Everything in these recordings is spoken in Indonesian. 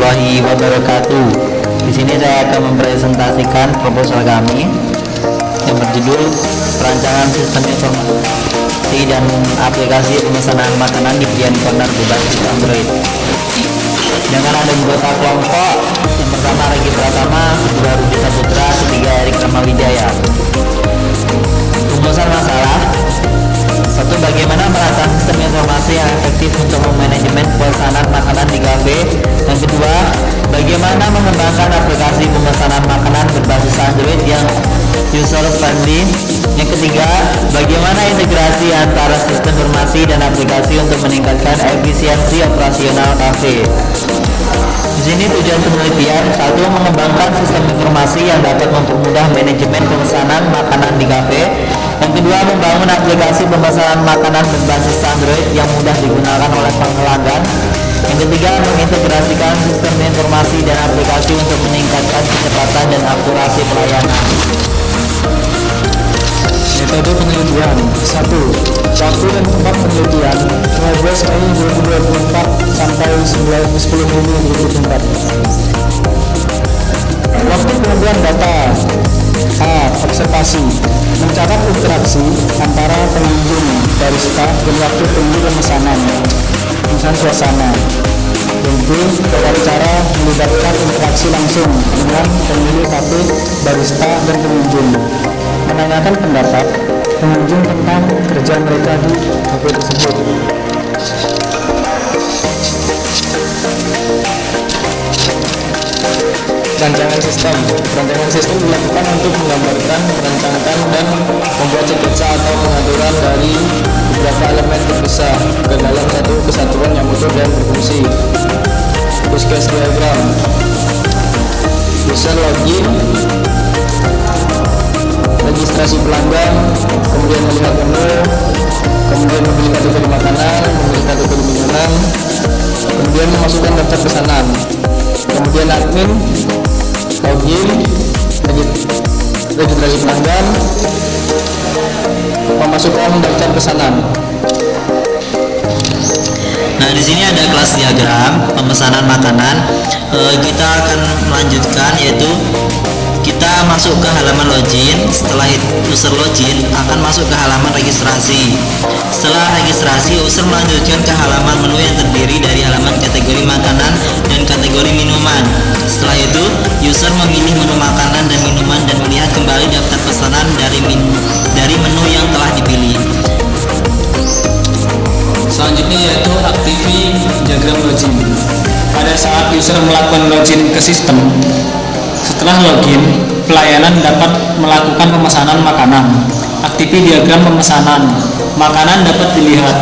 warahmatullahi wabarakatuh. Di sini saya akan mempresentasikan proposal kami yang berjudul Perancangan Sistem Informasi dan Aplikasi Pemesanan Makanan di Brian Corner berbasis Android. Dengan ada anggota kelompok yang pertama Regi Pratama, kedua Rudi Saputra, ketiga Erik Ramawijaya. Rumusan masalah: 1. Bagaimana merancang sistem informasi yang efektif untuk memanajemen pemesanan makanan di kafe. Yang kedua, bagaimana mengembangkan aplikasi pemesanan makanan berbasis Android yang user friendly. Yang ketiga, bagaimana integrasi antara sistem informasi dan aplikasi untuk meningkatkan efisiensi operasional kafe. Di sini tujuan penelitian: 1. Mengembangkan sistem informasi yang dapat mempermudah manajemen pemesanan makanan di kafe. Yang kedua, membangun aplikasi pemesanan makanan berbasis Android yang mudah digunakan oleh pelanggan. Yang ketiga, mengintegrasikan sistem informasi dan aplikasi untuk meningkatkan kecepatan dan akurasi pelayanan. Metode penelitian: 1. Waktu dan tempat penelitian 15 Mei 2024 sampai 10 Juni 2024. Waktu pengambilan data: A. Observasi: mencatat interaksi antara pengunjung, barista, dan waktu tunggu pemesanan, misalnya suasana. Dan B. Wawancara: melibatkan interaksi langsung dengan pemilik kafe, barista, dan pengunjung, menanyakan pendapat pengunjung tentang kerja mereka di kafe tersebut. Rancangan sistem dilakukan untuk menggambarkan, merancangkan, dan membuat sketsa atau pengaturan dari beberapa elemen terpisah ke dalam satu kesatuan yang utuh dan berfungsi. Use case diagram: user login, registrasi pelanggan, kemudian melihat menu, kemudian memilih kategori makanan, memilih kategori minuman, kemudian memasukkan daftar pesanan, kemudian admin, login, registrasi pelanggan, memasukkan daftar pesanan. Nah, di sini ada kelas diagram pemesanan makanan. Kita akan melanjutkan, yaitu kita masuk ke halaman login. Setelah user login akan masuk ke halaman registrasi. Setelah registrasi, user melanjutkan ke halaman menu yang terdiri dari halaman kategori makanan dan kategori minuman. Setelah itu, user memilih menu makanan dan minuman dan melihat kembali daftar pesanan dari menu yang telah dipilih. Selanjutnya yaitu aktivi diagram login. Pada saat user melakukan login ke sistem, setelah login, pelayanan dapat melakukan pemesanan makanan. Aktivi diagram pemesanan makanan dapat dilihat,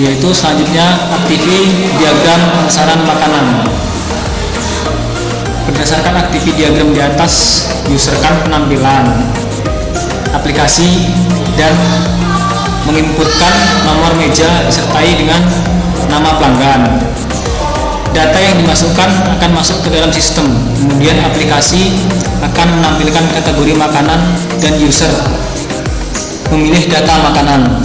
yaitu selanjutnya aktivi diagram pemesanan makanan. Berdasarkan aktivi diagram di atas, userkan penampilan aplikasi dan menginputkan nomor meja disertai dengan nama pelanggan. Data yang dimasukkan akan masuk ke dalam sistem, kemudian aplikasi akan menampilkan kategori makanan dan user memilih data makanan.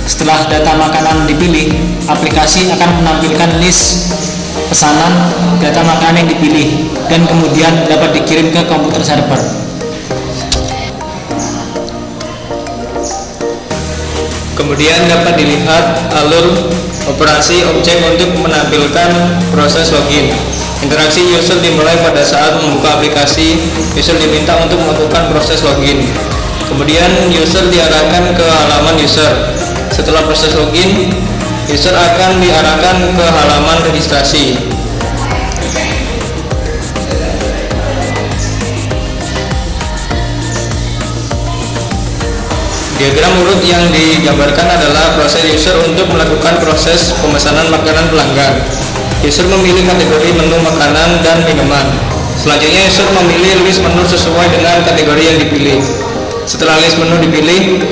Setelah data makanan dipilih, aplikasi akan menampilkan list pesanan data makanan yang dipilih dan kemudian dapat dikirim ke komputer server. Kemudian dapat dilihat alur operasi objek untuk menampilkan proses login. Interaksi user dimulai pada saat membuka aplikasi. User diminta untuk melakukan proses login. Kemudian user diarahkan ke halaman user. Setelah proses login, user akan diarahkan ke halaman registrasi. Diagram urut yang digambarkan adalah proses user untuk melakukan proses pemesanan makanan pelanggan. User memilih kategori menu makanan dan minuman. Selanjutnya user memilih list menu sesuai dengan kategori yang dipilih. Setelah list menu dipilih,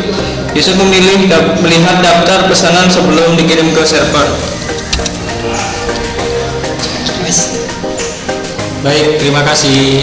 user melihat daftar pesanan sebelum dikirim ke server. Baik, terima kasih.